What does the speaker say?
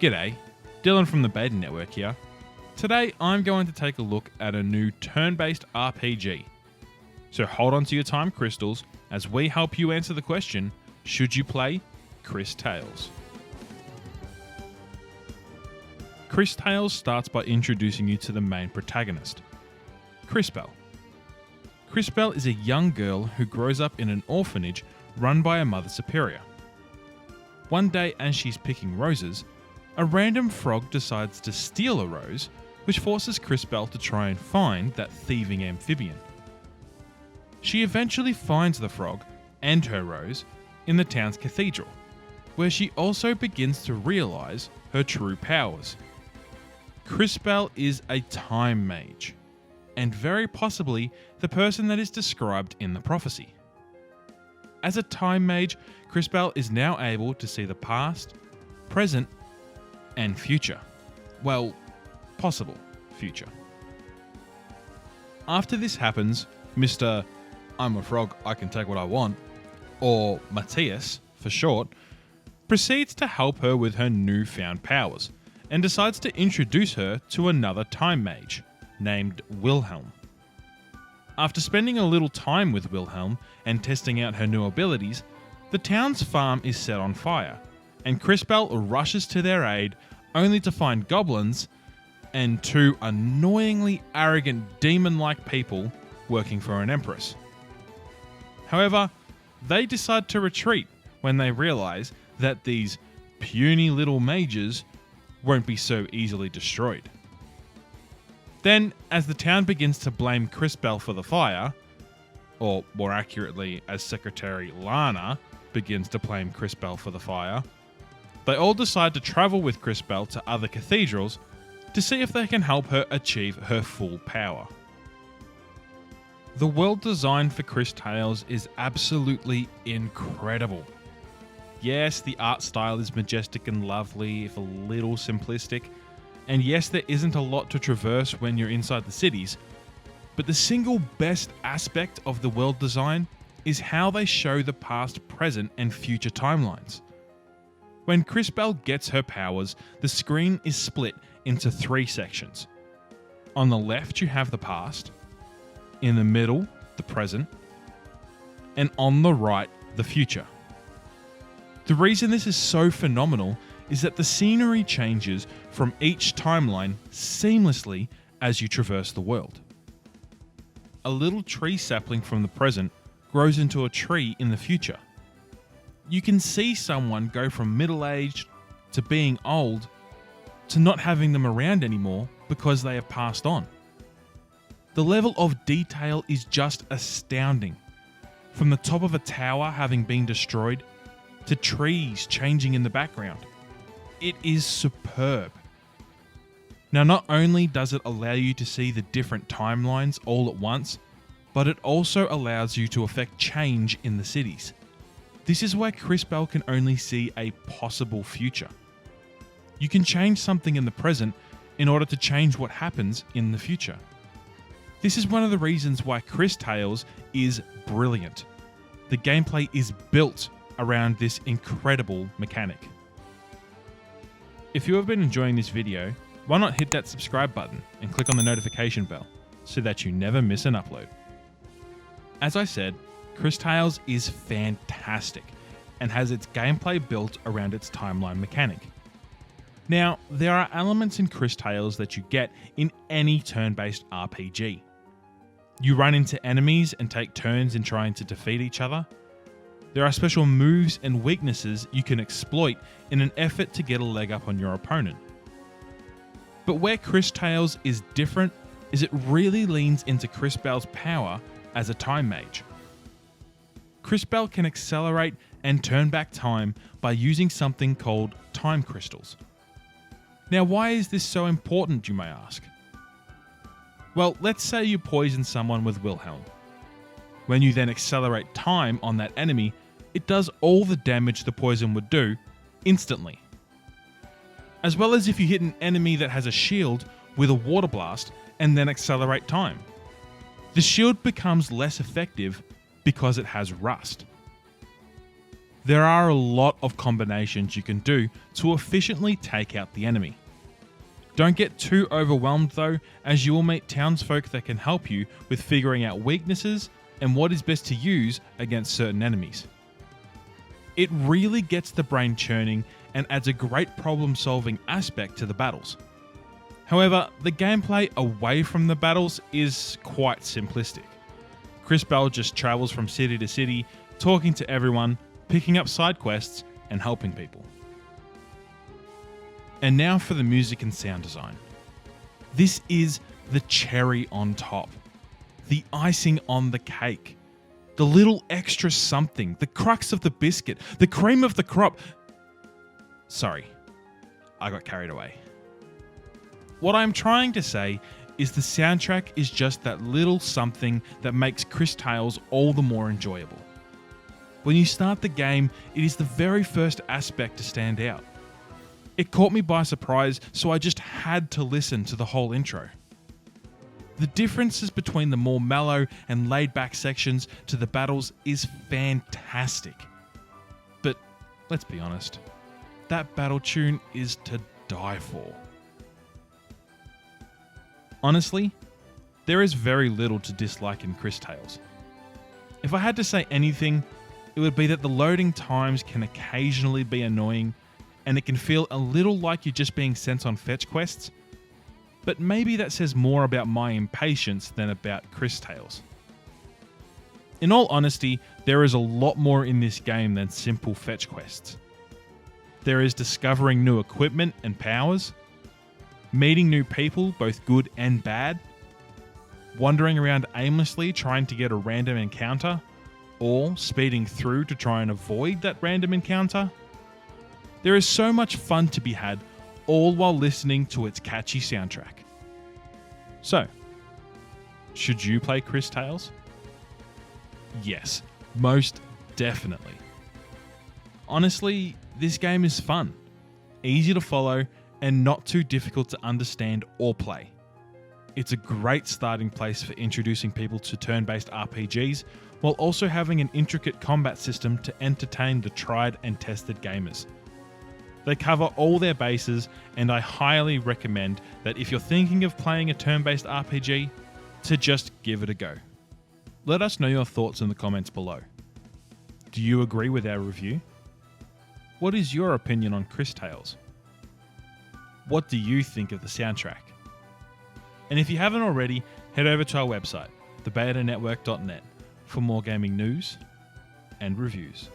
G'day, Dylan from the Beta Network here. Today I'm going to take a look at a new turn-based RPG. So hold on to your time crystals as we help you answer the question, should you play Cris Tales? Cris Tales starts by introducing you to the main protagonist, Crisbell. Crisbell is a young girl who grows up in an orphanage run by a mother superior. One day as she's picking roses, a random frog decides to steal a rose, which forces Crisbell to try and find that thieving amphibian. She eventually finds the frog and her rose in the town's cathedral, where she also begins to realise her true powers. Crisbell is a time mage, and very possibly the person that is described in the prophecy. As a time mage, Crisbell is now able to see the past, present, and future. Well, possible future. After this happens, Mr. I'm a frog, I can take what I want, or Matthias for short, proceeds to help her with her newfound powers and decides to introduce her to another time mage named Wilhelm. After spending a little time with Wilhelm and testing out her new abilities, the town's farm is set on fire, and Crisbell rushes to their aid only to find goblins and two annoyingly arrogant demon-like people working for an empress. However, they decide to retreat when they realise that these puny little mages won't be so easily destroyed. Then, as the town begins to blame Crisbell for the fire, or more accurately, as Secretary Lana begins to blame Crisbell for the fire, they all decide to travel with Crisbell to other cathedrals to see if they can help her achieve her full power. The world design for Cris Tales is absolutely incredible. Yes, the art style is majestic and lovely, if a little simplistic, and yes, there isn't a lot to traverse when you're inside the cities, but the single best aspect of the world design is how they show the past, present, and future timelines. When Crisbell gets her powers, the screen is split into three sections. On the left, you have the past, in the middle, the present, and on the right, the future. The reason this is so phenomenal is that the scenery changes from each timeline seamlessly as you traverse the world. A little tree sapling from the present grows into a tree in the future. You can see someone go from middle-aged to being old to not having them around anymore because they have passed on. The level of detail is just astounding. From the top of a tower having been destroyed to trees changing in the background. It is superb. Now, not only does it allow you to see the different timelines all at once, but it also allows you to affect change in the cities. This is where Crisbell can only see a possible future. You can change something in the present in order to change what happens in the future. This is one of the reasons why Cris Tales is brilliant. The gameplay is built around this incredible mechanic. If you have been enjoying this video, why not hit that subscribe button and click on the notification bell so that you never miss an upload. As I said, Cris Tales is fantastic and has its gameplay built around its timeline mechanic. Now, there are elements in Cris Tales that you get in any turn-based RPG. You run into enemies and take turns in trying to defeat each other. There are special moves and weaknesses you can exploit in an effort to get a leg up on your opponent. But where Cris Tales is different is it really leans into Crisbell's power as a time mage. Crisbell can accelerate and turn back time by using something called time crystals. Now, why is this so important, you may ask? Well, let's say you poison someone with Wilhelm. When you then accelerate time on that enemy, it does all the damage the poison would do instantly. As well as if you hit an enemy that has a shield with a water blast and then accelerate time. The shield becomes less effective because it has rust. there are a lot of combinations you can do to efficiently take out the enemy. Don't get too overwhelmed though, as you will meet townsfolk that can help you with figuring out weaknesses and what is best to use against certain enemies. It really gets the brain churning and adds a great problem-solving aspect to the battles. However, the gameplay away from the battles is quite simplistic. Chris Bell just travels from city to city, talking to everyone, picking up side quests, and helping people. And now for the music and sound design. This is the cherry on top, the icing on the cake, the little extra something, the crux of the biscuit, the cream of the crop. Sorry, I got carried away. What I'm trying to say is the soundtrack is just that little something that makes Cris Tales all the more enjoyable. When you start the game, it is the very first aspect to stand out. It caught me by surprise, so I just had to listen to the whole intro. The differences between the more mellow and laid-back sections to the battles is fantastic. But let's be honest, that battle tune is to die for. Honestly, there is very little to dislike in Cris Tales. If I had to say anything, it would be that the loading times can occasionally be annoying, and it can feel a little like you're just being sent on fetch quests, but maybe that says more about my impatience than about Cris Tales. In all honesty, there is a lot more in this game than simple fetch quests. There is discovering new equipment and powers, meeting new people, both good and bad, wandering around aimlessly trying to get a random encounter, or speeding through to try and avoid that random encounter. There is so much fun to be had, all while listening to its catchy soundtrack. So, should you play Cris Tales? Yes, most definitely. Honestly, this game is fun, easy to follow, and not too difficult to understand or play. It's a great starting place for introducing people to turn-based RPGs, while also having an intricate combat system to entertain the tried and tested gamers. They cover all their bases, and I highly recommend that if you're thinking of playing a turn-based RPG, to just give it a go. Let us know your thoughts in the comments below. Do you agree with our review? What is your opinion on Cris Tales? What do you think of the soundtrack? And if you haven't already, head over to our website, thebetanetwork.net, for more gaming news and reviews.